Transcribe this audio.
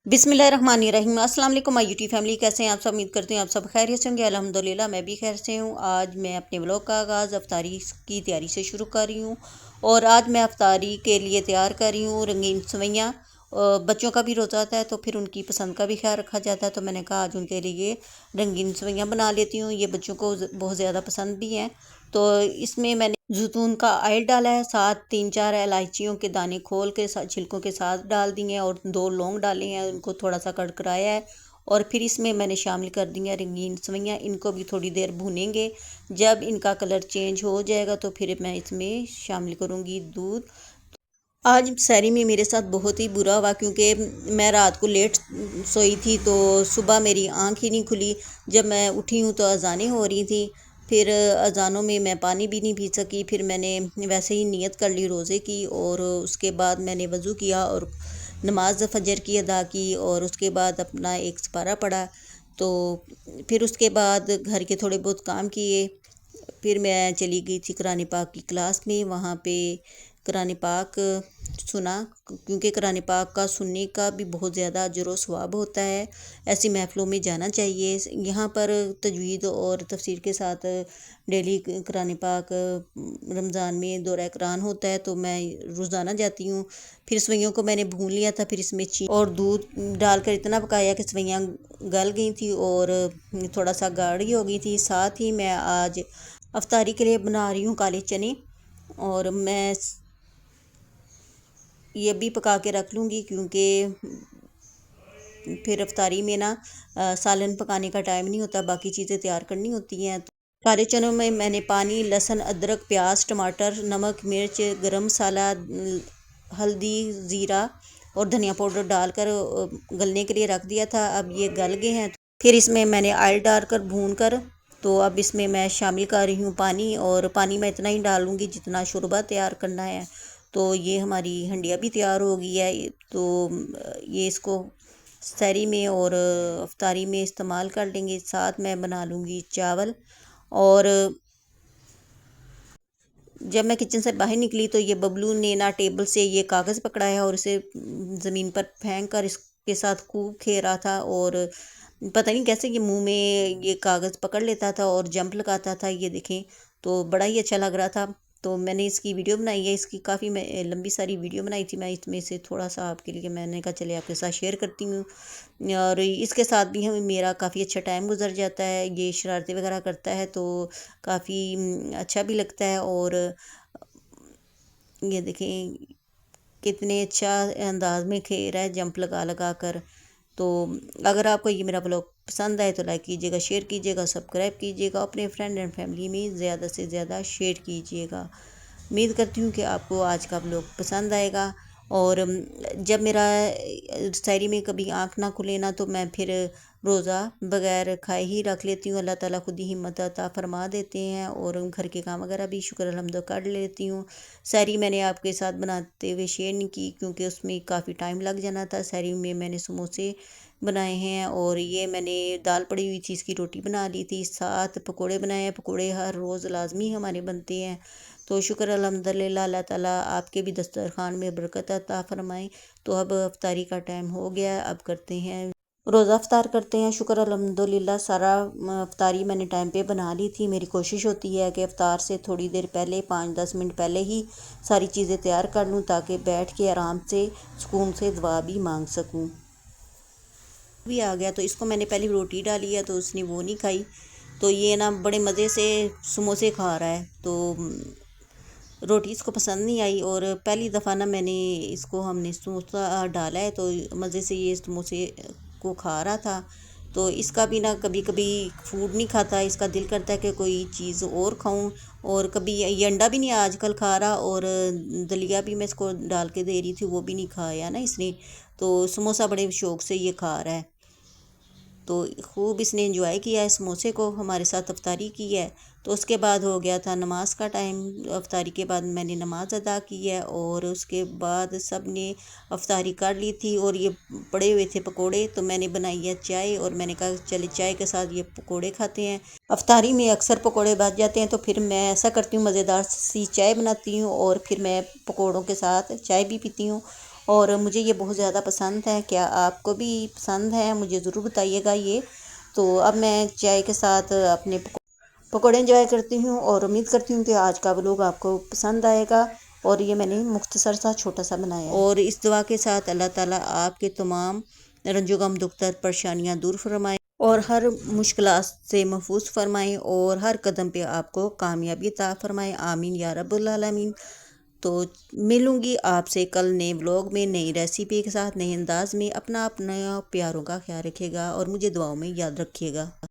बिस्मिल्लाहिर्रहमानिर्रहीम। अस्सलाम वालेकुम माय यूट्यूब फैमिली, कैसे हैं आप सब? उम्मीद करते हैं आप सब खैरियत से होंगे। अल्हम्दुलिल्लाह मैं भी खैर से हूँ। आज मैं अपने व्लॉग का आगाज़ अफ्तारी की तैयारी से शुरू कर रही हूँ और आज मैं अफ्तारी के लिए तैयार कर रही हूँ रंगीन सेवइयाँ। बच्चों का भी रोज़ा आता है तो फिर उनकी पसंद का भी ख्याल रखा जाता है, तो मैंने कहा आज उनके लिए रंगीन सेवइयाँ बना लेती हूँ। ये बच्चों को बहुत ज़्यादा पसंद भी हैं। तो इसमें मैंने जैतून का ऑयल डाला है, साथ 3-4 इलायचियों के दाने खोल के साथ छिलकों के साथ डाल दिए हैं और 2 लौंग डाले हैं, उनको थोड़ा सा कड़कड़ाया है और फिर इसमें मैंने शामिल कर दी हैं रंगीन सेवइयाँ। इनको भी थोड़ी देर भूनेंगे। जब इनका कलर चेंज हो जाएगा तो फिर मैं इसमें शामिल करूँगी दूध। आज सहरी में मेरे साथ बहुत ही बुरा हुआ क्योंकि मैं रात को लेट सोई थी, तो सुबह मेरी आँख ही नहीं खुली। जब मैं उठी हूँ तो अज़ानें हो रही थी, फिर अज़ानों में मैं पानी भी नहीं पी सकी। फिर मैंने वैसे ही नियत कर ली रोज़े की और उसके बाद मैंने वज़ू किया और नमाज फ़जर की अदा की और उसके बाद अपना एक सपारा पढ़ा। तो फिर उसके बाद घर के थोड़े बहुत काम किए। फिर मैं चली गई थी कुरान पाक की क्लास में, वहाँ पे कुरान पाक सुना क्योंकि कुरान पाक का सुनने का भी बहुत ज़्यादा अजर व सवाब होता है। ऐसी महफ़िलों में जाना चाहिए। यहाँ पर तजवीद और तफसीर के साथ डेली कुरान पाक रमज़ान में दौरा कुरान होता है, तो मैं रोज़ाना जाती हूँ। फिर सेवइयों को मैंने भून लिया था, फिर इसमें चीनी और दूध डालकर इतना पकाया कि सेवइयाँ गल गई थी और थोड़ा सा गाढ़ी हो गई थी। साथ ही मैं आज अफ्तारी के लिए बना रही हूँ काले चने और मैं ये भी पका के रख लूँगी क्योंकि फिर अफ्तारी में ना सालन पकाने का टाइम नहीं होता, बाकी चीज़ें तैयार करनी होती हैं। तो काले चनों में मैंने पानी, लहसुन, अदरक, प्याज, टमाटर, नमक, मिर्च, गरम मसाला, हल्दी, ज़ीरा और धनिया पाउडर डालकर गलने के लिए रख दिया था। अब ये गल गए हैं। फिर इसमें मैंने ऑयल डालकर भून कर, तो अब इसमें मैं शामिल कर रही हूँ पानी, और पानी मैं इतना ही डालूँगी जितना शोरबा तैयार करना है। तो ये हमारी हंडिया भी तैयार हो गई है। तो ये इसको सहरी में और अफ्तारी में इस्तेमाल कर लेंगे। साथ मैं बना लूँगी चावल। और जब मैं किचन से बाहर निकली तो ये बबलू ने ना टेबल से ये कागज़ पकड़ा है और इसे ज़मीन पर फेंक कर इसके साथ खूब खेल रहा था और पता नहीं कैसे ये मुंह में ये कागज़ पकड़ लेता था और जंप लगाता था। ये देखें, तो बड़ा ही अच्छा लग रहा था। तो मैंने इसकी वीडियो बनाई है। इसकी काफ़ी मैं लंबी सारी वीडियो बनाई थी। मैं इसमें से थोड़ा सा आपके लिए मैंने कहा चले आपके साथ शेयर करती हूँ। और इसके साथ भी हमें मेरा काफ़ी अच्छा टाइम गुजर जाता है। ये शरारतें वगैरह करता है तो काफ़ी अच्छा भी लगता है। और ये देखें कितने अच्छा अंदाज में खेल रहा है जंप लगा लगा कर। तो अगर आपको ये मेरा ब्लॉग पसंद आए तो लाइक कीजिएगा, शेयर कीजिएगा, सब्सक्राइब कीजिएगा, अपने फ्रेंड एंड फैमिली में ज़्यादा से ज़्यादा शेयर कीजिएगा। उम्मीद करती हूँ कि आपको आज का ब्लॉग पसंद आएगा। और जब मेरा शायरी में कभी आँख ना खुले ना, तो मैं फिर रोज़ा बगैर खाए ही रख लेती हूँ। अल्लाह ताला खुद ही हिम्मत अता फरमा देते हैं और घर के काम वगैरह भी शुक्र अल्हम्दुलिल्लाह कर लेती हूँ। शायरी मैंने आपके साथ बनाते हुए शेयर नहीं की क्योंकि उसमें काफ़ी टाइम लग जाना था। शायरी में मैंने समोसे बनाए हैं और ये मैंने दाल पड़ी हुई थी, इसकी रोटी बना ली थी, साथ पकोड़े बनाए हैं। पकोड़े हर रोज़ लाजमी हमारे बनते हैं। तो शुक्र अल्हम्दुलिल्लाह, अल्लाह ताला आपके भी दस्तरखान में बरकत अता फरमाए। तो अब अफ्तारी का टाइम हो गया है, अब करते हैं रोज़ा अफ्तार करते हैं। शुक्र अल्हम्दुलिल्लाह सारा अफ्तारी मैंने टाइम पे बना ली थी। मेरी कोशिश होती है कि अफ्तार से थोड़ी देर पहले 5-10 मिनट पहले ही सारी चीज़ें तैयार कर लूँ ताकि बैठ के आराम से सुकून से दुआ भी मांग सकूँ। भी आ गया तो इसको मैंने पहले रोटी डाली है तो उसने वो नहीं खाई, तो ये ना बड़े मज़े से समोसे खा रहा है। तो रोटी इसको पसंद नहीं आई और पहली दफ़ा ना मैंने इसको हमने समोसा डाला है तो मज़े से ये समोसे को खा रहा था। तो इसका भी ना कभी कभी फूड नहीं खाता, इसका दिल करता है कि कोई चीज़ और खाऊं। और कभी ये अंडा भी नहीं आजकल खा रहा और दलिया भी मैं इसको डाल के दे रही थी, वो भी नहीं खाया ना इसने। तो समोसा बड़े शौक़ से ये खा रहा है। तो खूब इसने एंजॉय किया है समोसे को, हमारे साथ अफ्तारी की है। तो उसके बाद हो गया था नमाज का टाइम। अफ्तारी के बाद मैंने नमाज अदा की है और उसके बाद सब ने अफ्तारी कर ली थी और ये पड़े हुए थे पकोड़े, तो मैंने बनाई है चाय और मैंने कहा चले चाय के साथ ये पकोड़े खाते हैं। अफ्तारी में अक्सर पकोड़े बच जाते हैं तो फिर मैं ऐसा करती हूँ, मज़ेदार सी चाय बनाती हूँ और फिर मैं पकोड़ों के साथ चाय भी पीती हूँ। और मुझे ये बहुत ज़्यादा पसंद है। क्या आपको भी पसंद है? मुझे ज़रूर बताइएगा ये। तो अब मैं चाय के साथ अपने पकौड़े एंजॉय करती हूँ और उम्मीद करती हूँ कि आज का व्लॉग आपको पसंद आएगा। और ये मैंने मुख्तसर सा छोटा सा बनाया है। और इस दुआ के साथ अल्लाह ताला आपके तमाम रंजो गम दुख दर्द परेशानियाँ दूर फरमाए और हर मुश्किलात से महफूज फरमाए और हर कदम पे आपको कामयाबी अता फरमाए। आमीन या रब्बुल आलमीन। तो मिलूंगी आपसे कल नए व्लॉग में नई रेसिपी के साथ नए अंदाज में। अपना अपना प्यारों का ख्याल रखिएगा और मुझे दुआओं में याद रखिएगा।